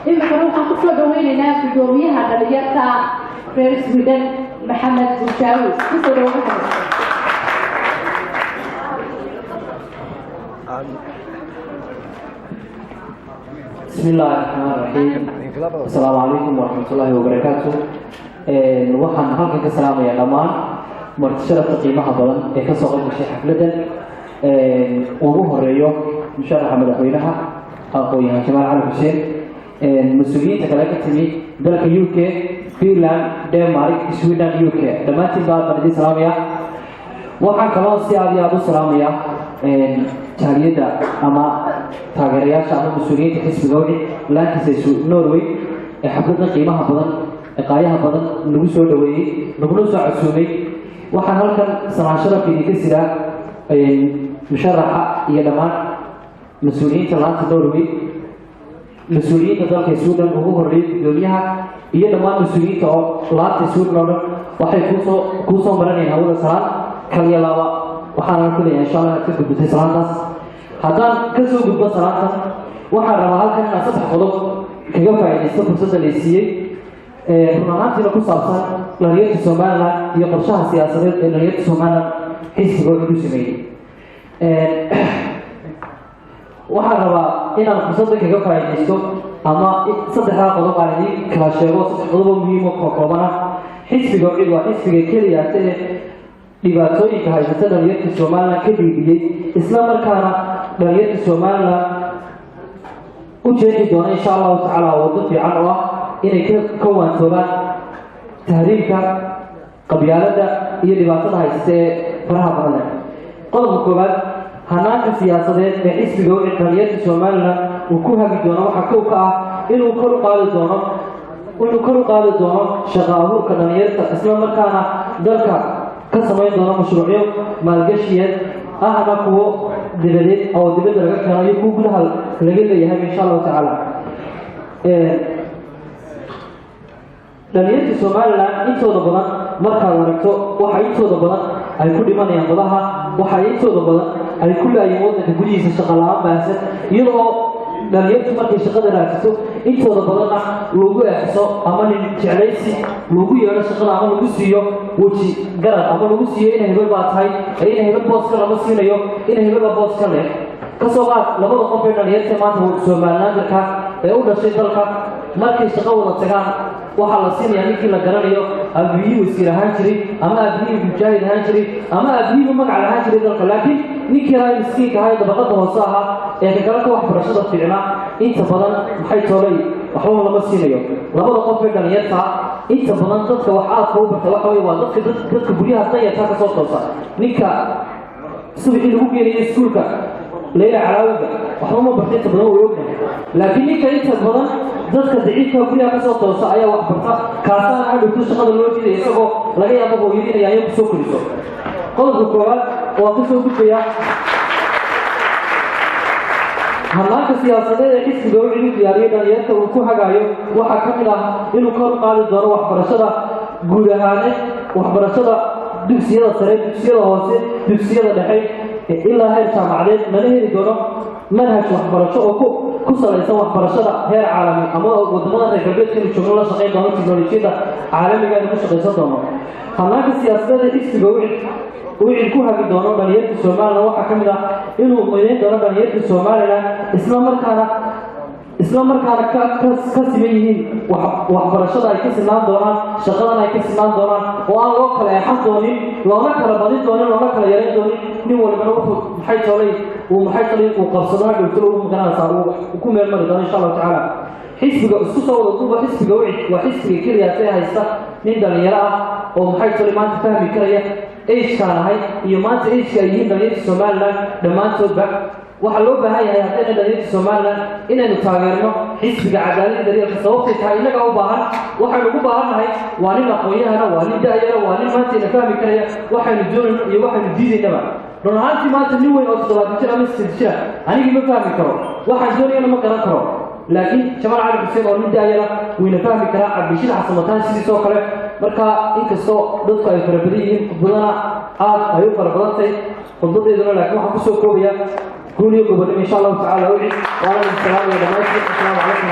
إما كانوا خصوصا دويننا في دوميها دليلتا فيرس ويدن محمد بوشاوي كسر واحد. بسم الله الرحمن الرحيم. السلام عليكم ورحمة الله وبركاته. waxaan halkan ka salaamayaa dhammaan martisharafta qiimaha badan ee ka soo qayb gashay xafladan ugu horeeyo musharaxa madaxweynaha aqoon-yahan Jamaal Cali Xuseen mas'uuliyiinta kale ka timid dalka UK, Finland, Denmark, Sweden, UK dhammaantiin baa idin salaamaya. waxaan kaloo si aad iyo aad u salaamayaa taageerada ama taageerayaasha ama mas'uuliyiinta xisbiga wixii laankiisa Norway ee xafladan qiimaha badan قايها بدن نقص دوي نقص عسومي وحنا هلكن سماشرة في ذيك السيرة مشرحة يدمان مسؤولين ثلاثة دوري مسؤولين تدرك السودان وهو الرئيس الدنيا يدمان مسؤولين ثلاثة السودان نور وحي كوسو مرني هؤلاء سلام كلي لا وحنا نقول إن شاء الله نكتب بتسلام ناس هذا كسو جب سلام وحنا هلكن ناس تحضر كيف يعني استفسر السياسي runaaantiina ku saabsan dhallinyarta Soomaaliland iyo qorshaha siyaasadeed ee dhallinyarta Soomaaliland xisbigooda u sameeyay waxaan rabaa inaan fursad kaga faa'iideysto ama saddexda qodob aan kala sheego saddex qodob muhiim oo kooban xisbiga waa xisbiga kaliya ee dhibaatooyinka haysata dhallinyarta Soomaaliland ka diidiyay isla markaana dhallinyarta Soomaaliland u jeedi doona insha Allah ta'ala wado fiican oo inay ka waantoobaan tahriibka qabyaalada iyo dhibaatada haysta ee faraha badan qodobka koowaad hanaanka siyaasadeed ee xisbiga u dhalinyarta Soomaaliland uu ku hagi doono waxa ka ah inuu kor u qaadi doono shaqo abuurka dhalinyarta isla markaana dalka ka sameyn doono mashruucyo maalgashiyeed ahna kuwo dibadeed oo dibadda laga keenayo kuwa gudaha laga leeyahay insha Allah ta'ala dhallinyarta Soomaaliland intooda badan markaad aragto waxa intooda badan ay ku dhimanayaan badaha waxa intooda badan ay ku laayeen waddanka gudihiisa shaqo la'aan baahsan iyadoo dhallinyartu markay shaqada raadsato intooda badanna lagu eexso ama nin jeclaysi lagu yeero shaqada ama lagu siiyo weji garad ama lagu siiyo inay hebel baa tahay inay hebel booska lama siinayo inay hebel booska leh kasoo qaad labada qof ee dhallinyarta maanta Soomaalilandka ee u dhashay dalka markay shaqo wada tagaan waxa la siinayaa ninkii la garanayo abiyii wasiir ahaan jiray ama abiyii mujaahid ahaan jiray ama abiyii magac ahaan jiray dalka laakiin ninkii raay miskiinka ahaa dabaqada hoose ahaa ee kala ka waxbarashada fiicnaa inta badan maxay toolay waxba lama siinayo labada qof ee dhallinyarta inta badan dadka wax aad ku bartay waxa way waa dadka guryaha dayarta ka soo toosa ninka subaxii lagu geeyay iskuulka leela calaawiga waxba ma bartay inta badan way ognahay laakiin ninka inta badan dadka daciifka guriga ka soo toosa ayaa wax barta kaasana aad u shaqada loo diiday isagoo laga yaabo hooyadii ay ku soo koriso qodobka koowaad oo ka soo gudbaya hanaanka siyaasadeed ee xisbiga uu diyaariyay dhallinyarta uu ku hagaayo waxa ka mid ah inuu kor u qaadi doono waxbarashada guud ahaan waxbarashada dugsiyada sare dugsiyada hoose dugsiyada dhexe ilaa heer jaamacadeed mana heli doono manhaj waxbarasho oo ku salaysan waxbarashada heer caalami ama wadamada reer galbeedka inuu joogno la shaqeyn doono tiknoolajiyada caalamiga ee ku shaqeysan doono hanaanka siyaasadeed ee xisbiga wixii ku hagi doono dhallinyarta Soomaaliland waxa ka mid ah inuu mideyn doono dhallinyarta Soomaaliland isla markaana ka siman yihiin waxbarashada ay ka sinaan doonaan shaqadan ay ka sinaan doonaan oo aan loo kala eexan doonin loona kala badin doonin loona kala yareyn doonin nin walbana wuxuu maxay tolay uu qabsadana dhulka uu maganaysaa uu ku meel mari doono insha Allah ta'ala xisbiga isku soo wada duuba xisbiga waa xisbiga kaliya ee haysta nin dhalinyaro ah oo maxay tolay maanta fahmi karaya eeskaanahay iyo maanta eeska ay yihiin dhallinyarta Soomaaliland dhammaantoodba waxa loo baahan yahay haddii dhallinyarta Soomaaliland inaynu taageerno xisbiga cadaaladda daryeelka sababtay tahay inaga u baahan waxaynu ugu baahannahay waa nin aqoon-yahana waa nin da'yara waa nin maanta ina fahmi karaya waxaynu doonayno iyo waxaynu diidaynaba run ahaantii maanta nin weyn oo 70 jir ama 60 jir anigii ma fahmi karo waxaan doonayana ma garan karo laakiin Jamaal Cali Xuseen oo nin da'yara wayna fahmi karaa cabdishir xasan wataan sidoo kale marka inkastoo dadku ay fara badan yihiin badana aad ay u fara badan tahay khudbadeeduna laakiin waxaan ku soo koobaya كل يوم إن شاء الله تعالى وعد وأنا السلام عليكم.